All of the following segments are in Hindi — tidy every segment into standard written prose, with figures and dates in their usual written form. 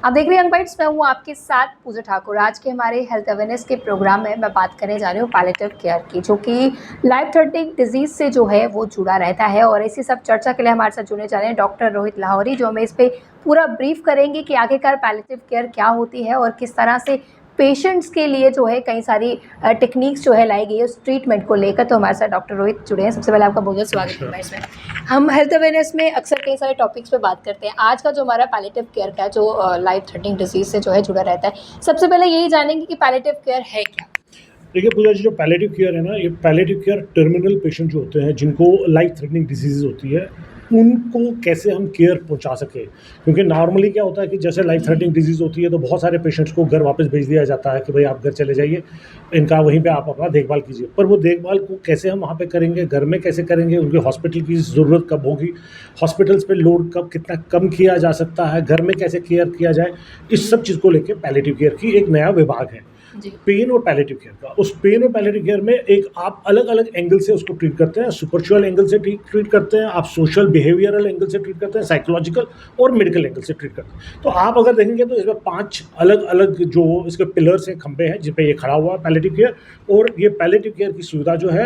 आप देख रहे हैं यंग बाइट्स। मैं हूँ आपके साथ पूजा ठाकुर। आज के हमारे हेल्थ अवेयरनेस के प्रोग्राम में मैं बात करने जा रही हूँ पैलेटिव केयर की, जो कि लाइफ थ्रेटनिंग डिजीज से जो है वो जुड़ा रहता है। और इसी सब चर्चा के लिए हमारे साथ जुड़ने जा रहे हैं डॉक्टर रोहित लाहौरी, जो हमें इस पे पूरा ब्रीफ करेंगे कि आखिरकार पैलेटिव केयर क्या होती है और किस तरह से पेशेंट्स के लिए जो है कई सारी टेक्निक्स जो है लाई गई है उस ट्रीटमेंट को लेकर। तो हमारे साथ डॉक्टर रोहित जुड़े हैं। सबसे पहले आपका बहुत बहुत स्वागत है इसमें। हम हेल्थ अवेयरनेस में अक्सर कई सारे टॉपिक्स पे बात करते हैं। आज का जो हमारा पैलेटिव केयर का जो लाइफ थ्रेटनिंग डिजीज से जो है जुड़ा रहता है, सबसे पहले यही जानेंगे कि पैलेटिव केयर है क्या। देखिए पूजा जी, जो पैलेटिव केयर है ना, ये पैलेटिव केयर टर्मिनल पेशेंट जो होते हैं जिनको लाइफ थ्रेटनिंग डिजीज होती है, उनको कैसे हम केयर पहुंचा सके। क्योंकि नॉर्मली क्या होता है कि जैसे लाइफ थ्रेटनिंग डिजीज़ होती है तो बहुत सारे पेशेंट्स को घर वापस भेज दिया जाता है कि भाई आप घर चले जाइए, इनका वहीं पे आप अपना देखभाल कीजिए। पर वो देखभाल को कैसे हम वहाँ पे करेंगे, घर में कैसे करेंगे, उनके हॉस्पिटल की ज़रूरत कब होगी, हॉस्पिटल्स पे लोड कब कितना कम किया जा सकता है, घर में कैसे केयर किया जाए, इस सब चीज़ को लेकर पैलेटिव केयर की एक नया विभाग है पेन और पैलेटिव केयर का। उस पेन और पैलेटिव केयर में एक आप अलग अलग एंगल से उसको ट्रीट करते हैं। सुपरचुअल एंगल से ट्रीट करते हैं, आप सोशल बिहेवियरल एंगल से ट्रीट करते हैं, साइकोलॉजिकल और मेडिकल एंगल से ट्रीट करते हैं। तो आप अगर देखेंगे तो इसमें 5 अलग अलग जो इसके पिलर्स हैं, खंभे हैं जिन पे ये खड़ा हुआ है पैलेटिव केयर। और ये पैलेटिव केयर की सुविधा जो है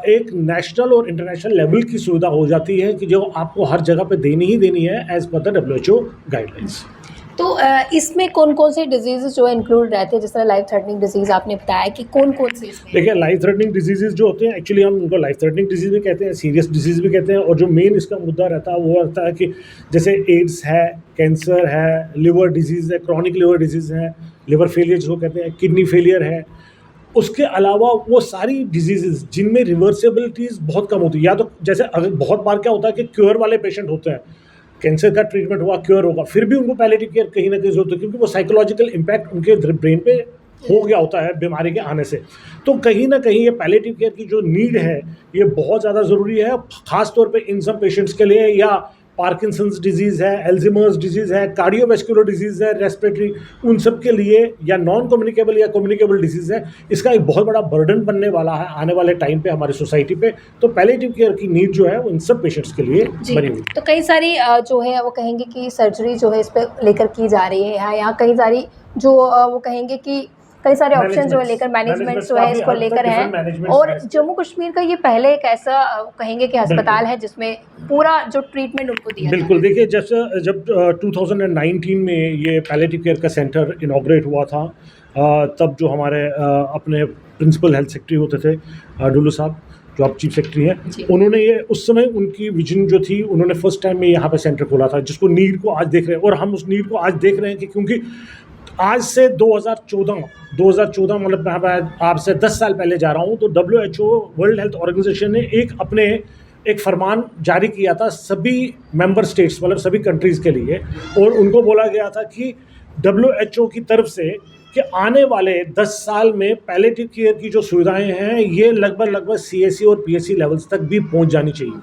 एक नेशनल और इंटरनेशनल लेवल की सुविधा हो जाती है कि जो आपको हर जगह पे देनी ही देनी है as per the WHO guidelines. तो इसमें कौन कौन से डिजीज़ जो है इंक्लूड रहते हैं, जिस तरह लाइफ थ्रेटनिंग डिजीज़ आपने बताया कि कौन कौन से इसमें? देखिए लाइफ थ्रेटनिंग डिजीज़ जो होते हैं, एक्चुअली हम उनको लाइफ थ्रेटनिंग डिजीज़ भी कहते हैं, सीरियस डिजीज़ भी कहते हैं। और जो मेन इसका मुद्दा रहता है वो रहता है कि जैसे एड्स है, कैंसर है, लिवर डिजीज़ है, क्रॉनिक लिवर डिजीज़ है, लिवर फेलियर जिसको कहते हैं, किडनी फेलियर है। उसके अलावा वो सारी डिजीज़ जिनमें रिवर्सिबिलिटीज़ बहुत कम होती है, या तो जैसे अगर बहुत बार क्या होता है कि क्योर वाले पेशेंट होते हैं, कैंसर का ट्रीटमेंट हुआ, क्योर होगा, फिर भी उनको पैलेटिव केयर कहीं ना कहीं जरूरत है, क्योंकि वो साइकोलॉजिकल इम्पैक्ट उनके ब्रेन पे हो गया होता है बीमारी के आने से। तो कहीं ना कहीं ये पैलेटिव केयर की जो नीड है ये बहुत ज़्यादा ज़रूरी है, ख़ास तौर पे इन सब पेशेंट्स के लिए। या पार्किंसंस डिजीज़ है, एल्ज़ीमर्स डिजीज़ है, कार्डियोवैस्कुलर डिजीज़ है, रेस्पिरेटरी, उन सब के लिए, या नॉन कम्युनिकेबल या कम्युनिकेबल डिजीज़ है, इसका एक बहुत बड़ा बर्डन बनने वाला है आने वाले टाइम पे हमारी सोसाइटी पे। तो पैलेटिव केयर की नीड जो है वो इन सब पेशेंट्स के लिए बनी हुई। तो कई सारी जो है वो कहेंगे कि सर्जरी जो है इस पर लेकर की जा रही है, यहाँ कई सारी जो वो कहेंगे कि कई सारे ऑप्शन जो है लेकर मैनेजमेंट जो है इसको लेकर है। और जम्मू कश्मीर का ये पहले एक ऐसा कहेंगे कि अस्पताल है जिसमें पूरा जो ट्रीटमेंट उनको दिया बिल्कुल। देखिए जैसे जब 2019 में ये पैलेटिव केयर का सेंटर इनॉग्रेट हुआ था, तब जो हमारे अपने प्रिंसिपल हेल्थ सेक्रेटरी होते थे डुल्लू साहब, जो आप चीफ सेक्रेटरी हैं, उन्होंने ये उस समय उनकी विजन जो थी, उन्होंने फर्स्ट टाइम में यहाँ पे सेंटर खोला था, जिसको नीड को आज देख रहे हैं। और हम उस नीड को आज देख रहे हैं कि क्योंकि आज से 2014 मतलब मैं आपसे 10 साल पहले जा रहा हूँ, तो WHO वर्ल्ड हेल्थ ऑर्गेनाइजेशन ने एक फरमान जारी किया था सभी मेंबर स्टेट्स, मतलब सभी कंट्रीज़ के लिए। और उनको बोला गया था कि WHO की तरफ से कि आने वाले 10 साल में पैलेटिव केयर की जो सुविधाएं हैं ये लगभग CSE और PSC लेवल्स तक भी पहुंच जानी चाहिए।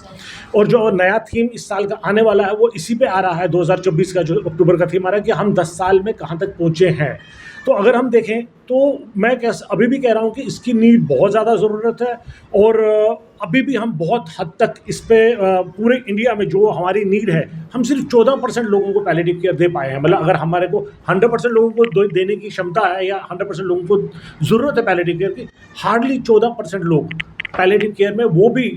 और जो नया थीम इस साल का आने वाला है वो इसी पे आ रहा है, 2024 का जो अक्टूबर का थीम आ रहा है कि हम 10 साल में कहाँ तक पहुँचे हैं। तो अगर हम देखें तो मैं अभी भी कह रहा हूँ कि इसकी नीड बहुत ज़्यादा ज़रूरत है। और अभी भी हम बहुत हद तक इस पे पूरे इंडिया में जो हमारी नीड है, हम सिर्फ 14% लोगों को पैलेटिव केयर दे पाए हैं। मतलब अगर हमारे को 100% लोगों को देने की क्षमता है या 100% लोगों को ज़रूरत है पैलेटिव केयर की, हार्डली 14% लोग पैलेटिव केयर में, वो भी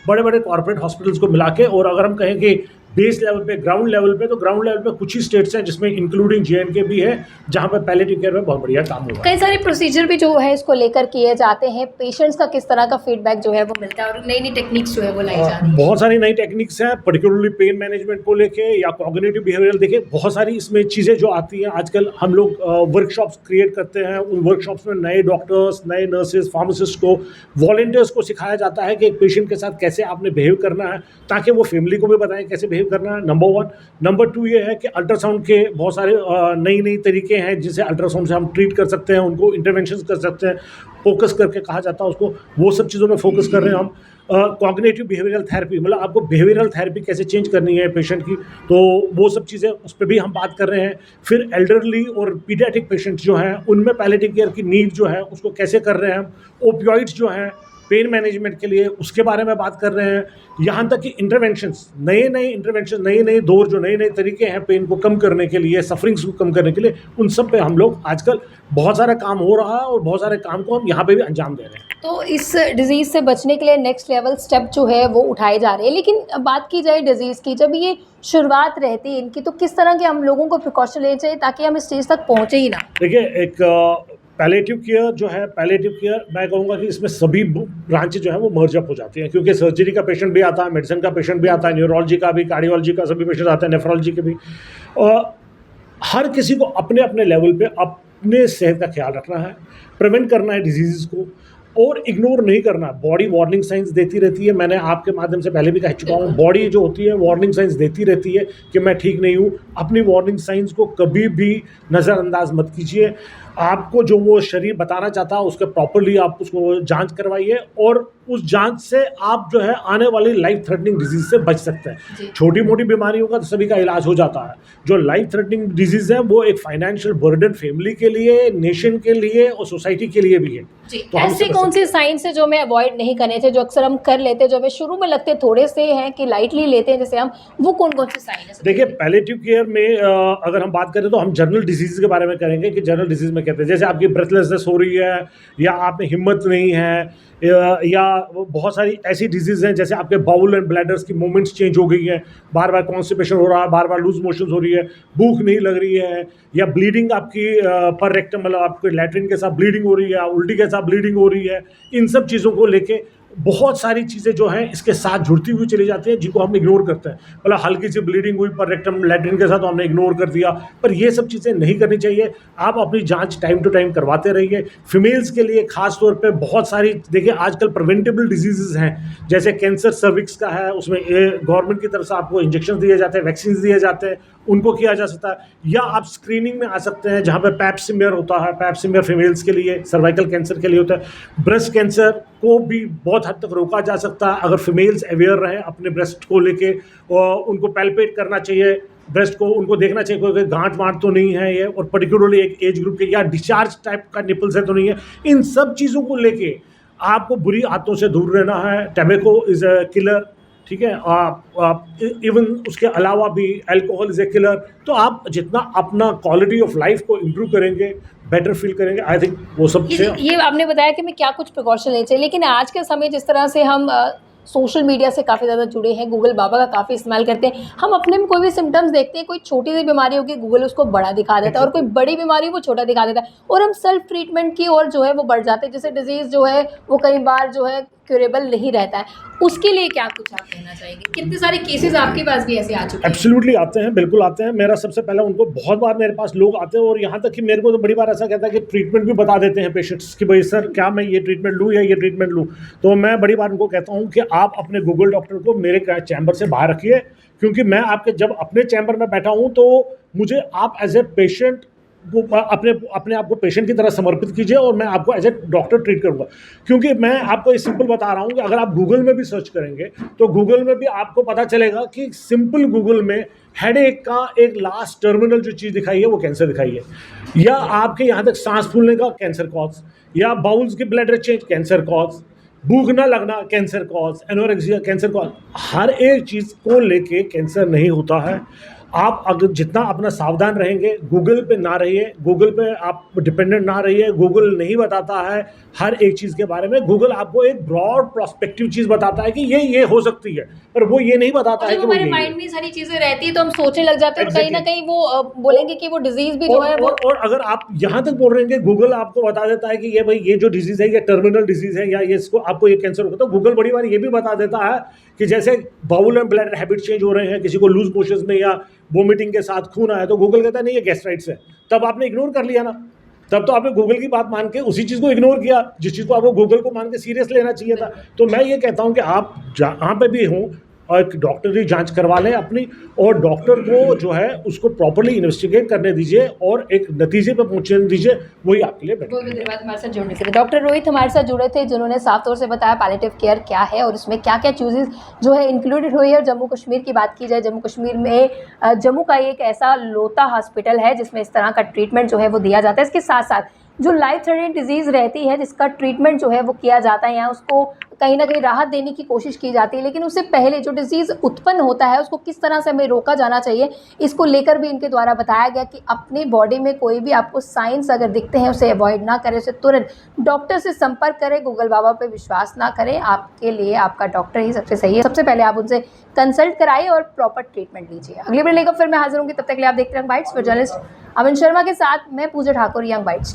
बड़े बड़े कॉर्पोरेट हॉस्पिटल्स को मिला के। और अगर हम कहें कि बेस लेवल पे, ग्राउंड लेवल पे, तो ग्राउंड लेवल पे कुछ ही स्टेट्स हैं जिसमें इंक्लूडिंग JNK भी है, जहां पर पैलेटिव केयर में बहुत बढ़िया काम हुआ। कई सारे प्रोसीजर भी जो है इसको लेकर किए जाते हैं। पेशेंट्स का किस तरह का फीडबैक जो है वो मिलता है और नई नई टेक्निक्स जो है वो लाई जा रही है। बहुत सारी नई टेक्निक्स हैं, पर्टिकुलरली पेन मैनेजमेंट को लेके या कॉग्निटिव बिहेवियरल, देखिए बहुत सारी इसमें चीज़ें जो आती हैं। आजकल हम लोग वर्कशॉप्स क्रिएट करते हैं, उन वर्कशॉप्स में नए डॉक्टर्स, नए नर्सेज, फार्मासिस्ट को, वॉलंटियर्स को सिखाया जाता है कि एक पेशेंट के साथ कैसे आपने बिहेव करना है, ताकि वो फैमिली को भी बताएं कैसे बिहेव करना है। नंबर 1। नंबर 2 ये है कि अल्ट्रासाउंड के बहुत सारे नई तरीके हैं जिसे अल्ट्रासाउंड से हम ट्रीट कर सकते हैं, उनको इंटरवेंशन कर सकते हैं, फोकस करके कहा जाता है उसको, वो सब चीज़ों में फोकस कर रहे हैं हम। कॉग्निटिव बिहेवियरल थेरेपी, मतलब आपको बिहेवियरल थेरेपी कैसे चेंज करनी है पेशेंट की, तो वो सब चीज़ें उस पर भी हम बात कर रहे हैं। फिर एल्डरली और पीडियाट्रिक पेशेंट्स जो हैं उनमें पैलेटिव केयर की नीड जो है उसको कैसे कर रहे हैं हम। ओपियोइड्स जो हैं पेन मैनेजमेंट के लिए उसके बारे में बात कर रहे हैं, यहाँ तक कि इंटरवेंशंस, नए नए दौर जो नए नए तरीके हैं पेन को कम करने के लिए, सफरिंग्स को कम करने के लिए, उन सब पे हम लोग आजकल बहुत सारा काम हो रहा है और बहुत सारे काम को हम यहाँ पे भी अंजाम दे रहे हैं। तो इस डिज़ीज़ से बचने के लिए नेक्स्ट लेवल स्टेप जो है वो उठाए जा रहे हैं। लेकिन अब बात की जाए डिज़ीज़ की, जब ये शुरुआत रहती है इनकी, तो किस तरह के हम लोगों को प्रिकॉशन लेने चाहिए ताकि हम इस स्टेज तक पहुँचे ही ना? देखिए, एक पैलेटिव केयर जो है, पैलेटिव केयर मैं कहूँगा कि इसमें सभी ब्रांचेज जो है वो मर्ज अप हो जाती हैं, क्योंकि सर्जरी का पेशेंट भी आता है, मेडिसिन का पेशेंट भी आता है, न्यूरोलॉजी का भी, कार्डियोलॉजी का सभी पेशेंट आते हैं, नेफ्रोलॉजी के भी। हर किसी को अपने अपने लेवल पे अपने सेहत का ख्याल रखना है, प्रिवेंट करना है डिजीज़ को और इग्नोर नहीं करना। बॉडी वार्निंग साइंस देती रहती है, मैंने आपके माध्यम से पहले भी कह चुका हूँ, बॉडी जो होती है वार्निंग साइंस देती रहती है कि मैं ठीक नहीं हूँ। अपनी वार्निंग साइंस को कभी भी नज़रअंदाज मत कीजिए। आपको जो वो शरीर बताना चाहता है उसके प्रॉपरली आप उसको जांच करवाइए और उस जांच से आप जो है आने वाली लाइफ थ्रेटनिंग डिजीज से बच सकते हैं। छोटी मोटी बीमारियों का तो सभी का इलाज हो जाता है, जो लाइफ थ्रेटनिंग डिजीज है वो एक फाइनेंशियल बर्डन फैमिली के लिए, नेशन के लिए और सोसाइटी के लिए भी है। तो ऐसे कौन से साइंस है जो हमें अवॉइड नहीं करने थे, जो अक्सर हम कर लेते हैं, जो हमें शुरू में लगते थोड़े से हैं कि लाइटली लेते हैं जैसे हम, वो कौन कौन से साइन है? देखिए, पैलेटिव केयर में अगर हम बात करें तो हम जनरल डिजीज के बारे में करेंगे कि जनरल डिजीज में कहते हैं जैसे आपकी ब्रेथलेसनेस हो रही है या आप में हिम्मत नहीं है या बहुत सारी ऐसी डिजीज़ हैं जैसे आपके बाउल एंड ब्लैडर्स की मूवमेंट्स चेंज हो गई हैं, बार बार कॉन्स्टिपेशन हो रहा है, बार बार लूज मोशंस हो रही है, भूख नहीं लग रही है, या ब्लीडिंग आपकी पर रेक्टम मतलब आपके लैट्रिन के साथ ब्लीडिंग हो रही है, उल्टी के साथ ब्लीडिंग हो रही है। इन सब चीज़ों को लेके बहुत सारी चीज़ें जो हैं इसके साथ जुड़ती हुई चली जाती हैं जिनको हम इग्नोर करते हैं। मतलब हल्की सी ब्लीडिंग हुई पर रेक्टम लैट्रिन के साथ तो हमने इग्नोर कर दिया, पर ये सब चीज़ें नहीं करनी चाहिए। आप अपनी जांच टाइम टू टाइम करवाते रहिए। फीमेल्स के लिए खास तौर पे बहुत सारी, देखिए आजकल प्रिवेंटेबल डिजीज़ हैं जैसे कैंसर सर्विक्स का है, उसमें गवर्नमेंट की तरफ से आपको इंजेक्शन दिए जाते हैं, वैक्सीन दिए जाते हैं, उनको किया जा सकता है। या आप स्क्रीनिंग में आ सकते हैं जहाँ पे पैप स्मीयर होता है, पैप स्मीयर फीमेल्स के लिए, सर्वाइकल कैंसर के लिए होता है। ब्रेस्ट कैंसर को भी बहुत हद तक रोका जा सकता है अगर फीमेल्स अवेयर रहें अपने ब्रेस्ट को लेके, और उनको पैल्पेट करना चाहिए ब्रेस्ट को, उनको देखना चाहिए कोई गांठ वांठ तो नहीं है ये, और पर्टिकुलरली एक एज ग्रुप के, या डिस्चार्ज टाइप का निपल्स है तो नहीं है। इन सब चीज़ों को लेके आपको बुरी आदतों से दूर रहना है। टैबेको इज़ अ किलर, ठीक है, आप इवन उसके अलावा भी अल्कोहल इज़ ए किलर। तो आप जितना अपना क्वालिटी ऑफ लाइफ को इम्प्रूव करेंगे, बेटर फील करेंगे, आई थिंक वो सब ये आपने बताया कि मैं क्या कुछ प्रिकॉशन लेने चाहिए, लेकिन आज के समय जिस तरह से हम सोशल मीडिया से काफ़ी ज़्यादा जुड़े हैं, गूगल बाबा का काफ़ी इस्तेमाल करते हैं, हम अपने में कोई भी सिम्टम्स देखते हैं, कोई छोटी सी बीमारी होगी गूगल उसको बड़ा दिखा देता है और कोई बड़ी बीमारी वो छोटा दिखा देता है, और हम सेल्फ ट्रीटमेंट की ओर जो है वो बढ़ जाते हैं, जिससे डिजीज़ जो है वो कई बार जो है क्यूरेबल नहीं रहता है। उसके लिए क्या कुछ आप कहना चाहेंगे? कितने सारे केसेस आपके पास भी ऐसे आ चुके हैं? एब्सोल्युटली आते हैं, बिल्कुल आते हैं। मेरा सबसे पहला उनको बहुत बार मेरे पास लोग आते हैं और यहाँ तक कि मेरे को तो बड़ी बार ऐसा कहता है कि ट्रीटमेंट भी बता देते हैं पेशेंट्स कि भाई सर क्या मैं ये ट्रीटमेंट लूँ या ये ट्रीटमेंट लूँ। तो मैं बड़ी बार उनको कहता हूँ कि आप अपने गूगल डॉक्टर को मेरे चैम्बर से बाहर रखिए, क्योंकि मैं आपके जब अपने चैम्बर में बैठा हूँ तो मुझे आप एज ए पेशेंट वो अपने आप को पेशेंट की तरह समर्पित कीजिए और मैं आपको एज ए डॉक्टर ट्रीट करूँगा। क्योंकि मैं आपको ये सिंपल बता रहा हूँ कि अगर आप गूगल में भी सर्च करेंगे तो गूगल में भी आपको पता चलेगा कि सिंपल गूगल में हेडेक का एक लास्ट टर्मिनल जो चीज़ दिखाई है वो कैंसर दिखाई है, या आपके यहाँ तक सांस फूलने का कैंसर कॉज, या बाउल्स की ब्लैडर चेंज कैंसर कॉज, भूख ना लगना cancer cause, anorexia cancer cause. हर एक चीज़ को लेके कैंसर नहीं होता है। आप अगर जितना अपना सावधान रहेंगे, गूगल पे ना रहिए, गूगल पे आप डिपेंडेंट ना रहिए। गूगल नहीं बताता है हर एक चीज़ के बारे में। गूगल आपको एक ब्रॉड प्रोस्पेक्टिव चीज़ बताता है कि ये हो सकती है, पर वो ये नहीं बताता है कि हमारे माइंड में सारी चीज़ें रहती है तो हम सोचने लग जाते हैं, और कहीं ना कहीं वो बोलेंगे कि वो डिजीज़ भी जो है वो, और अगर आप यहाँ तक बोल रहे हैं कि गूगल आपको बता देता है कि ये भाई ये जो डिजीज़ है ये टर्मिनल डिजीज़ है या ये इसको आपको ये कैंसर होगा, तो गूगल बड़ी बार ये भी बता देता है कि जैसे bowel and bladder habit change हो रहे हैं, किसी को लूज मोशंस में या वोमिटिंग के साथ खून आया तो गूगल कहता है नहीं ये गैस्ट्राइटिस है। तब आपने इग्नोर कर लिया ना, तब तो आपने गूगल की बात मान के उसी चीज़ को इग्नोर किया जिस चीज़ को आपको गूगल को मान के सीरियस लेना चाहिए था। तो मैं ये कहता हूँ कि आप जहाँ पे भी हों और एक डॉक्टरी जांच करवा लें अपनी, और डॉक्टर को जो है उसको प्रॉपर्ली इन्वेस्टिगेट करने दीजिए और एक नतीजे पर पहुंचने दीजिए, वही आपके लिए बेटर। बहुत धन्यवाद हमारे साथ जुड़ने के लिए। डॉक्टर रोहित हमारे साथ जुड़े थे, जिन्होंने साफ तौर से बताया पैलेटिव केयर क्या है और इसमें क्या क्या चीज़ें जो है इंक्लूडेड हुई है। और जम्मू कश्मीर की बात की जाए, जम्मू कश्मीर में जम्मू का एक ऐसा लोता हॉस्पिटल है जिसमें इस तरह का ट्रीटमेंट जो है वो दिया जाता है। इसके साथ साथ जो लाइफ थ्रेटनिंग डिजीज़ रहती है जिसका ट्रीटमेंट जो है वो किया जाता है, यहाँ उसको कहीं ना कहीं राहत देने की कोशिश की जाती है, लेकिन उससे पहले जो डिजीज़ उत्पन्न होता है उसको किस तरह से हमें रोका जाना चाहिए, इसको लेकर भी इनके द्वारा बताया गया कि अपनी बॉडी में कोई भी आपको साइंस अगर दिखते हैं उसे अवॉइड ना करें, उसे तुरंत डॉक्टर से संपर्क करें, गूगल बाबा पे विश्वास ना करें। आपके लिए आपका डॉक्टर ही सबसे सही है। सबसे पहले आप उनसे कंसल्ट कराइए और प्रॉपर ट्रीटमेंट लीजिए। अगले वीडियो लेकर फिर मैं हाजिर होंगी, तब तक के लिए आप देखते रहें बाइट्स। फिर जर्नलिस्ट अमन शर्मा के साथ मैं पूजा ठाकुर, यंग बाइट्स।